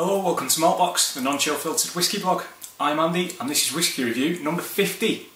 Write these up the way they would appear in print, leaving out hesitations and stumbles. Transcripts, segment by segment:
Hello, welcome to Maltbox, the non-chill filtered whisky blog. I'm Andy and this is Whisky Review number 50.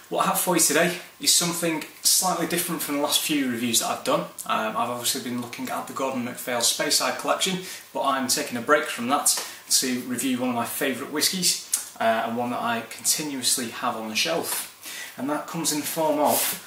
What I have for you today is something slightly different from the last few reviews that I've done. I've obviously been looking at the Gordon MacPhail Speyside collection, but I'm taking a break from that to review one of my favourite whiskies and one that I continuously have on the shelf. And that comes in the form of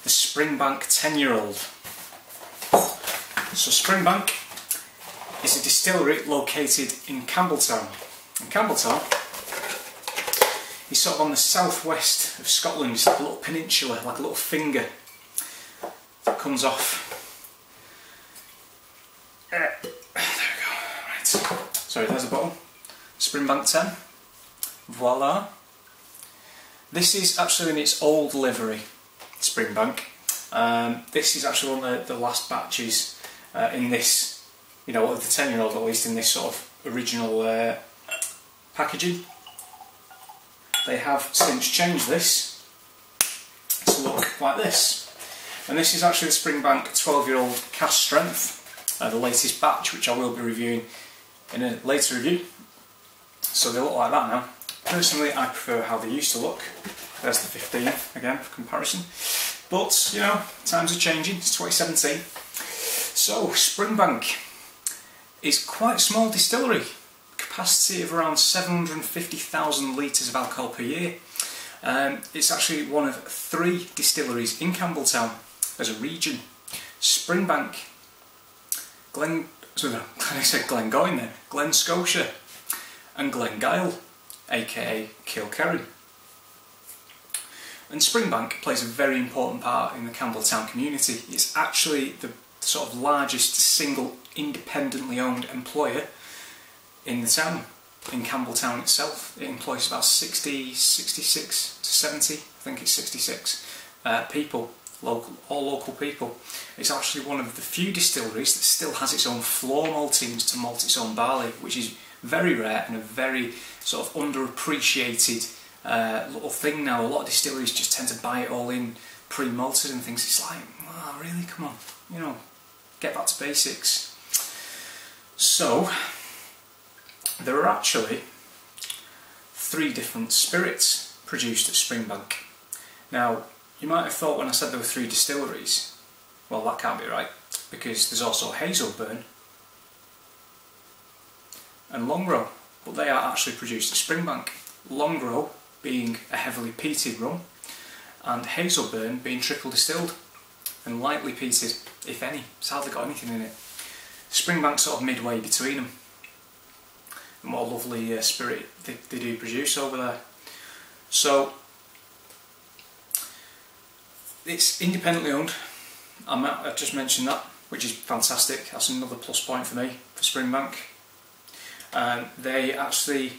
the Springbank 10-year-old. So Springbank is a distillery located in Campbelltown. And Campbelltown is sort of on the southwest of Scotland. It's like a little peninsula, like a little finger that comes off. There we go. Right. Sorry, there's a bottle. Springbank 10. Voila. This is actually in its old livery, Springbank. This is actually one of the last batches in this, you know, of the 10-year-old, at least in this sort of original packaging. They have since changed this to look like this. And this is actually the Springbank 12-year-old cask strength, the latest batch, which I will be reviewing in a later review. So they look like that now. Personally, I prefer how they used to look. There's the 15 again for comparison. But, you know, times are changing, it's 2017. So, Springbank is quite a small distillery. Capacity of around 750,000 litres of alcohol per year. It's actually one of 3 distilleries in Campbelltown as a region. Springbank, Glen Scotia and Glengyle, aka Kilkerran. And Springbank plays a very important part in the Campbelltown community. It's actually the sort of largest single independently owned employer in the town, in Campbelltown itself. It employs about 66 to 70, I think it's 66 people, all local people. It's actually one of the few distilleries that still has its own floor maltings to malt its own barley, which is very rare and a very sort of underappreciated little thing now. A lot of distilleries just tend to buy it all in pre-malted and things. It's like, oh really, come on, you know, get back to basics. So, there are actually 3 different spirits produced at Springbank. Now, you might have thought when I said there were 3 distilleries, well that can't be right, because there's also Hazelburn and Longrow, but they are actually produced at Springbank. Longrow being a heavily peated rum, and Hazelburn being trickle distilled and lightly peated, if any. It's hardly got anything in it. Springbank's sort of midway between them. And what a lovely spirit they do produce over there. So, it's independently owned. I've just mentioned that, which is fantastic. That's another plus point for me, for Springbank. They actually,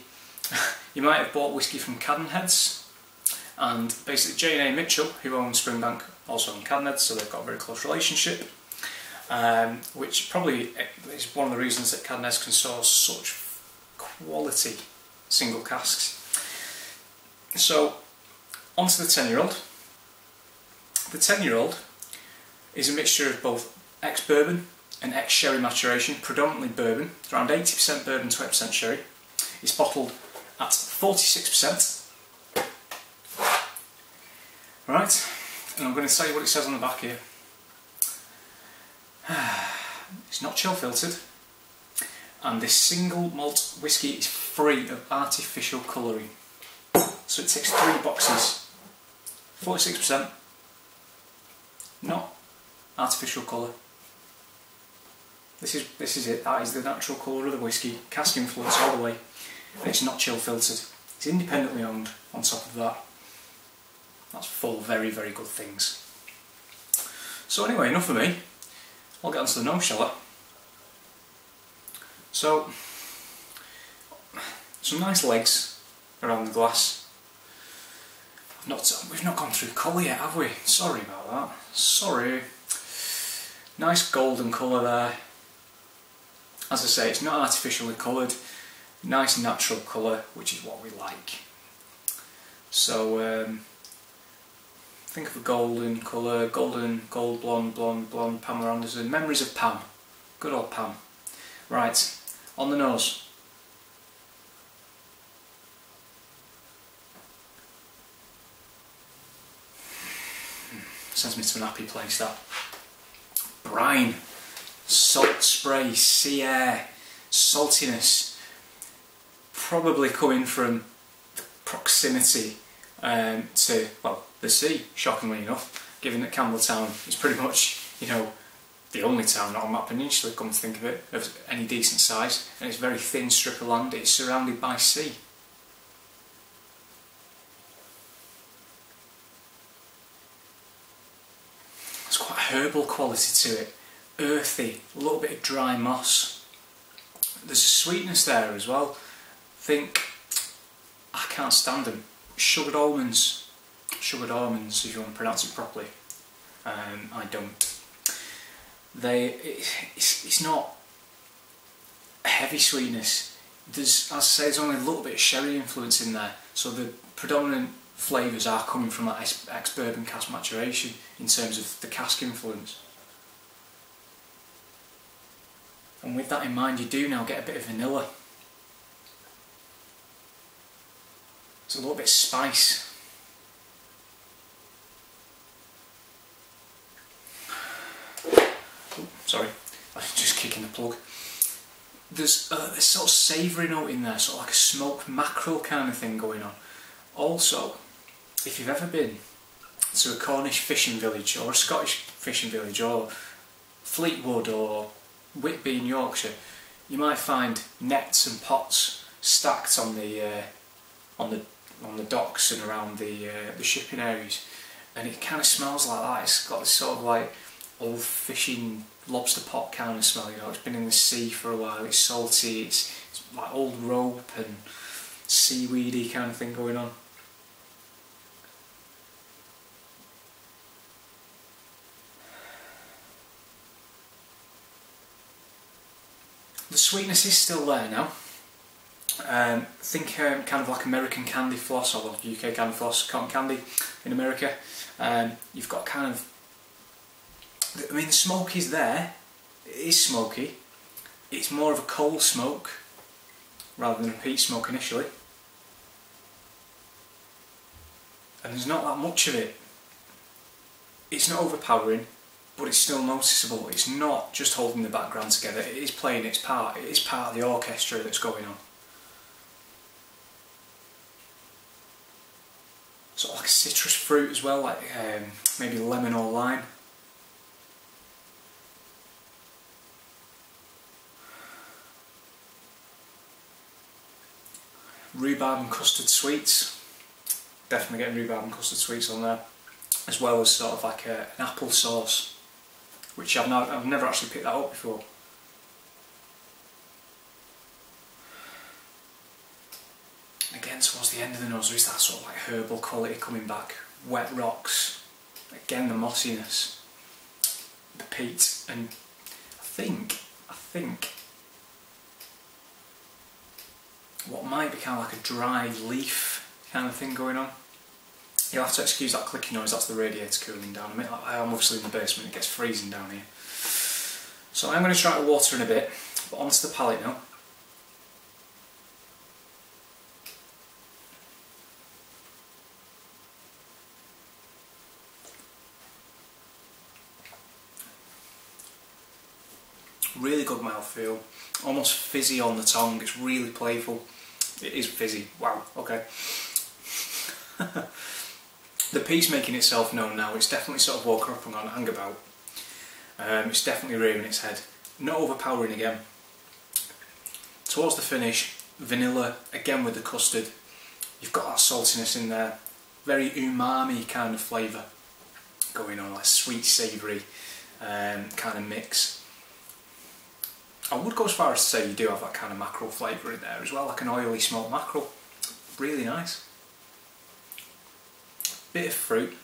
you might have bought whiskey from Cadenheads, and basically J&A Mitchell, who owns Springbank, also own Cadenheads, so they've got a very close relationship. Which probably is one of the reasons that Cadenheads can source such quality single casks. So, onto the 10-year-old. The 10-year-old is a mixture of both ex-bourbon and ex-sherry maturation, predominantly bourbon. It's around 80% bourbon, 20% sherry. It's bottled at 46%. Right, and I'm going to tell you what it says on the back here. It's not chill filtered, and this single malt whisky is free of artificial colouring. So it ticks 3 boxes. 46%, not artificial colour. This is it. That is the natural colour of the whisky, cask influence all the way, and it's not chill filtered. It's independently owned. On top of that, that's 4 very, very good things. So anyway, enough of me. I'll get onto the nose, shall I? So, some nice legs around the glass. We've not gone through colour yet, have we? Sorry about that. Sorry. Nice golden colour there. As I say, it's not artificially coloured. Nice natural colour, which is what we like. So, think of a golden colour, gold blonde, Pamela Anderson. Memories of Pam. Good old Pam. Right, on the nose. Sends me to an happy place, that. Brine, salt spray, sea air, saltiness. Probably coming from the proximity to, well, the sea, shockingly enough, given that Campbelltown is pretty much, you know, the only town on that peninsula, come to think of it, of any decent size, and it's a very thin strip of land. It's surrounded by sea. There's quite a herbal quality to it, earthy, a little bit of dry moss. There's a sweetness there as well. I can't stand them. Sugared almonds if you want to pronounce it properly. I don't. It's not a heavy sweetness. There's, as I say, there's only a little bit of sherry influence in there, so the predominant flavours are coming from that ex-bourbon cask maturation in terms of the cask influence. And with that in mind, you do now get a bit of vanilla. It's a little bit of spice. Oh, sorry, I was just kicking the plug. There's a sort of savoury note in there, sort of like a smoked mackerel kind of thing going on. Also, if you've ever been to a Cornish fishing village or a Scottish fishing village or Fleetwood or Whitby in Yorkshire, you might find nets and pots stacked on the docks and around the shipping areas, and it kind of smells like that. It's got this sort of like old fishing lobster pot kind of smell, you know. It's been in the sea for a while, it's salty, it's like old rope and seaweedy kind of thing going on. The sweetness is still there now. Think kind of like American candy floss, or UK candy floss, cotton candy in America. You've got kind of, I mean, the smoke is there. It is smoky. It's more of a coal smoke rather than a peat smoke initially, and there's not that much of it. It's not overpowering, but it's still noticeable. It's not just holding the background together. It is playing its part. It is part of the orchestra that's going on. Sort of like a citrus fruit as well, like maybe lemon or lime. Rhubarb and custard sweets. Definitely getting rhubarb and custard sweets on there, as well as sort of like an apple sauce, which I've never actually picked that up before. Again, towards the end of the nose, there is that sort of like herbal quality coming back. Wet rocks, again the mossiness, the peat, and I think what might be kind of like a dry leaf kind of thing going on. You'll have to excuse that clicking noise, that's the radiator cooling down a bit. I am obviously in the basement, it gets freezing down here. So I'm going to try to water in a bit, but onto the palate now. Really good mouthfeel, almost fizzy on the tongue. It's really playful. It is fizzy, wow, okay. The peat's making itself known now. It's definitely sort of woken up and gone hang about. It's definitely rearing its head. Not overpowering again. Towards the finish, vanilla, again with the custard. You've got that saltiness in there. Very umami kind of flavour going on, like sweet savoury kind of mix. I would go as far as to say you do have that kind of mackerel flavour in there as well, like an oily smoked mackerel. Really nice. Bit of fruit,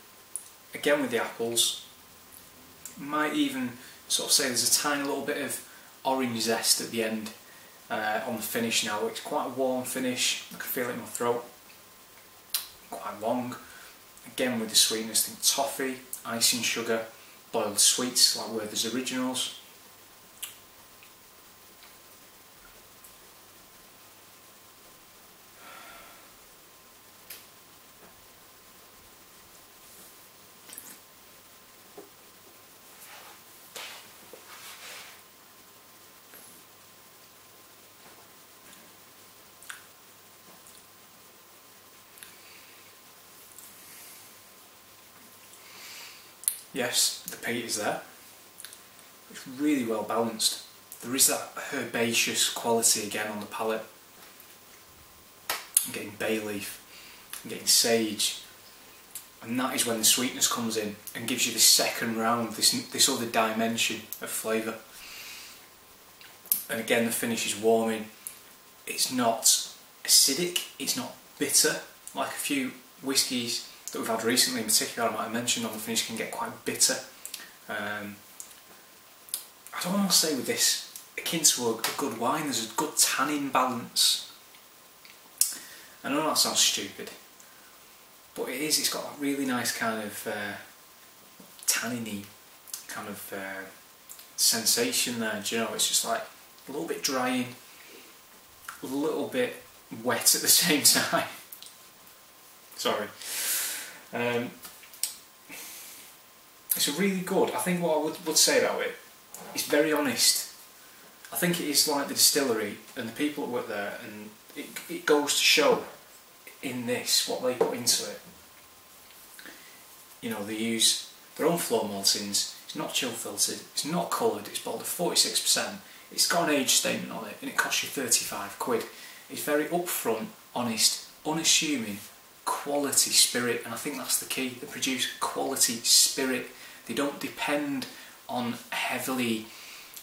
again with the apples. Might even sort of say there's a tiny little bit of orange zest at the end on the finish now. It's quite a warm finish, I can feel it in my throat. Quite long. Again with the sweetness, think toffee, icing sugar, boiled sweets like Werther's Originals. yes, the peat is there. It's really well balanced. There is that herbaceous quality again on the palate. I'm getting bay leaf, I'm getting sage, and that is when the sweetness comes in and gives you this second round, this other dimension of flavour. And again, the finish is warming. It's not acidic, it's not bitter, like a few whiskies that we've had recently in particular, I might have mentioned on the finish, can get quite bitter. I don't want to say with this, akin to a good wine, there's a good tannin balance. I know that sounds stupid, but it is, it's got that really nice kind of tannin-y kind of sensation there, do you know, it's just like a little bit drying, a little bit wet at the same time. Sorry. It's a really good, I think what I would say about it, it's very honest. I think it is like the distillery and the people that work there, and it goes to show in this what they put into it. You know, they use their own floor maltings, it's not chill filtered, it's not coloured, it's bottled at 46%, it's got an age statement on it, and it costs you 35 quid. It's very upfront, honest, unassuming, quality spirit, and I think that's the key. They produce quality spirit. They don't depend on heavily,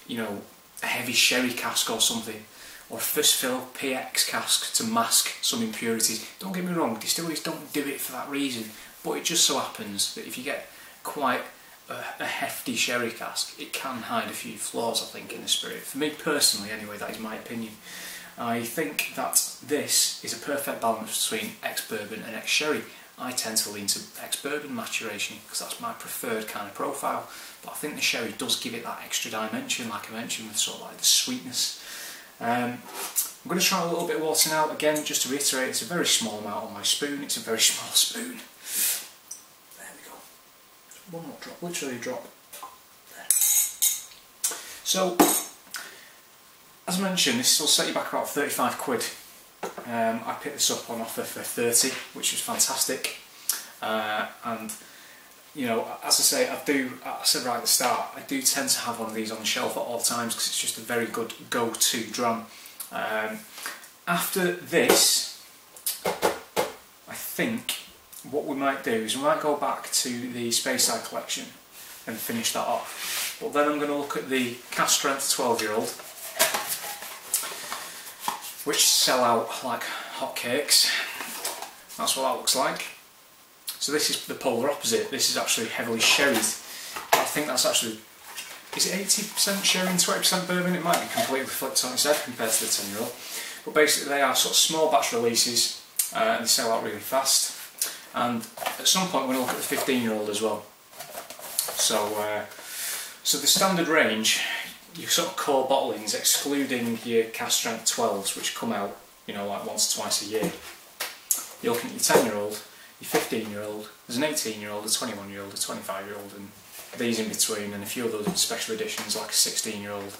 you know, a heavy sherry cask or something, or first fill PX cask to mask some impurities. Don't get me wrong, distilleries don't do it for that reason, but it just so happens that if you get quite a hefty sherry cask, it can hide a few flaws, I think, in the spirit. For me personally, anyway, that is my opinion. I think that this is a perfect balance between ex-bourbon and ex-sherry. I tend to lean to ex-bourbon maturation because that's my preferred kind of profile, but I think the sherry does give it that extra dimension, like I mentioned, with sort of like the sweetness. I'm going to try a little bit of water now. Again, just to reiterate, it's a very small amount on my spoon. It's a very small spoon. There we go. One more drop, literally a drop. There. So, as I mentioned, this will set you back about 35 quid. I picked this up on offer for 30, which was fantastic. And you know, as I say, I said right at the start, I do tend to have one of these on the shelf at all times because it's just a very good go-to dram. After this, I think what we might do is we might go back to the Speyside collection and finish that off. But then I'm going to look at the cask strength 12-year-old, which sell out like hotcakes. That's what that looks like. So this is the polar opposite. This is actually heavily sherried. I think that's actually, is it 80% sherry and 20% bourbon? It might be completely flipped on its head compared to the 10-year-old. But basically they are sort of small batch releases and they sell out really fast. And at some point we're going to look at the 15-year-old as well. So the standard range, your sort of core bottlings, excluding your cask strength 12s, which come out, you know, like once or twice a year. You're looking at your 10-year-old, your 15-year-old, there's an 18-year-old, a 21-year-old, a 25-year-old, and these in between, and a few other special editions like a 16-year-old,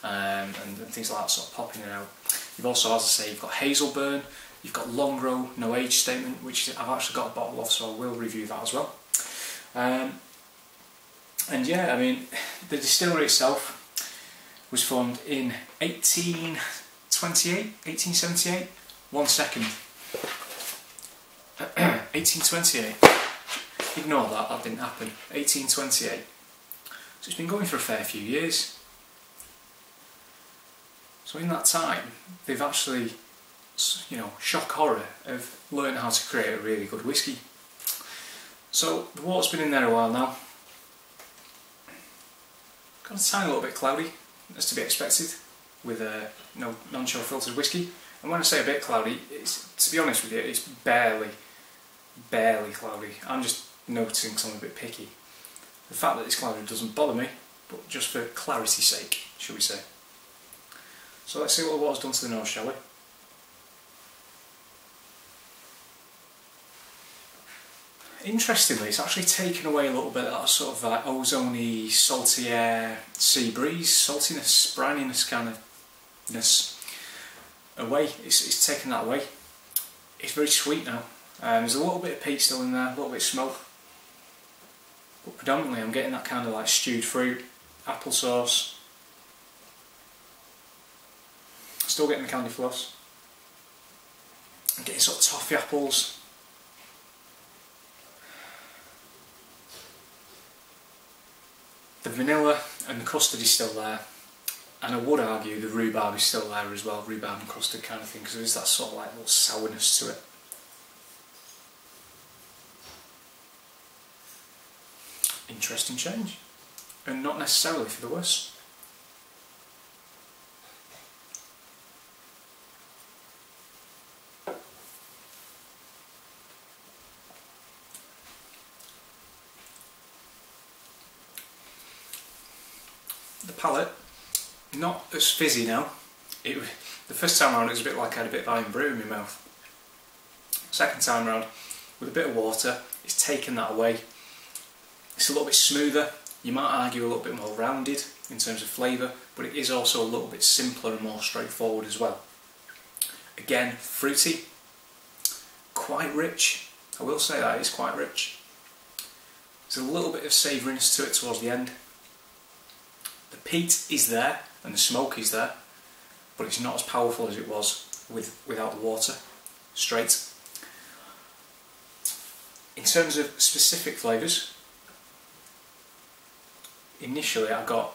and things like that sort of popping out. You've also, as I say, you've got Hazelburn, you've got Longrow, no age statement, which I've actually got a bottle of, so I will review that as well. And yeah, I mean, the distillery itself was formed in 1878. 1 second. 1828. Ignore that, that didn't happen. 1828. So it's been going for a fair few years. So in that time, they've actually, you know, shock horror, have learned how to create a really good whiskey. So the water's been in there a while now. Got a tiny little bit cloudy, as to be expected, with no non-chill filtered whiskey. And when I say a bit cloudy, it's, to be honest with you, it's barely cloudy. I'm just noticing because I'm a bit picky. The fact that it's cloudy doesn't bother me, but just for clarity's sake, shall we say. So let's see what the water's done to the nose, shall we? Interestingly, it's actually taken away a little bit of that sort of like ozone-y, salty air, sea breeze, saltiness, brininess kind of ness away. It's taken that away. It's very sweet now. There's a little bit of peat still in there, a little bit of smoke. but predominantly I'm getting that kind of like stewed fruit, applesauce. Still getting the candy floss. I'm getting sort of toffee apples. The vanilla and the custard is still there, and I would argue the rhubarb is still there as well, rhubarb and custard kind of thing, because there is that sort of like little sourness to it. Interesting change, and not necessarily for the worse. The palate, not as fizzy now. The first time round it was a bit like I had a bit of iron brew in my mouth. Second time round, with a bit of water, it's taken that away. It's a little bit smoother, you might argue a little bit more rounded in terms of flavour, but it is also a little bit simpler and more straightforward as well. Again, fruity, quite rich. I will say that, it's quite rich. There's a little bit of savouriness to it towards the end. The peat is there and the smoke is there, but it's not as powerful as it was without the water. Straight. In terms of specific flavours, initially I got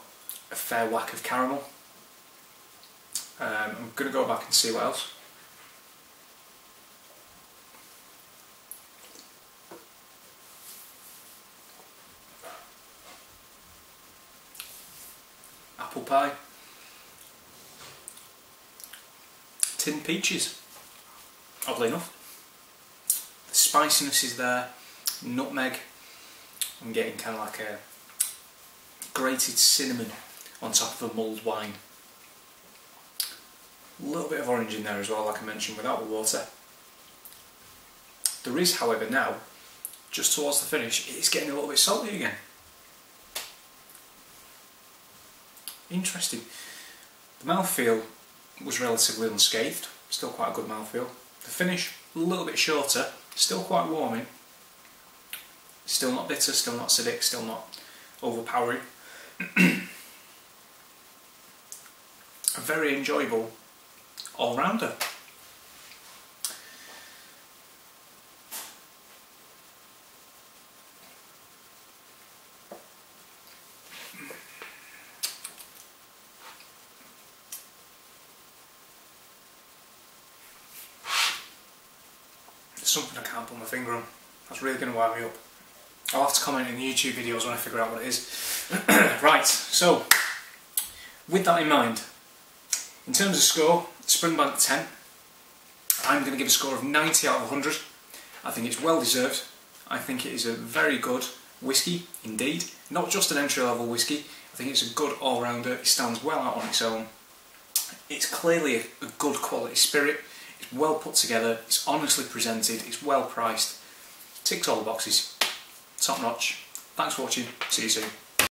a fair whack of caramel. I'm going to go back and see what else. Apple pie. Tinned peaches, oddly enough. The spiciness is there, nutmeg. I'm getting kind of like a grated cinnamon on top of a mulled wine. A little bit of orange in there as well, like I mentioned, without the water. There is, however, now, just towards the finish, it's getting a little bit salty again. Interesting. The mouthfeel was relatively unscathed, still quite a good mouthfeel. The finish, a little bit shorter, still quite warming. Still not bitter, still not acidic, still not overpowering. A very enjoyable all-rounder. It's something I can't put my finger on. That's really going to wind me up. I'll have to comment in the YouTube videos when I figure out what it is. Right, so with that in mind, in terms of score, Springbank 10, I'm going to give a score of 90 out of 100. I think it's well deserved. I think it is a very good whisky indeed. Not just an entry level whisky, I think it's a good all-rounder. It stands well out on its own. It's clearly a good quality spirit. It's well put together, it's honestly presented, it's well priced. Ticks all the boxes. Top notch. Thanks for watching. See you soon.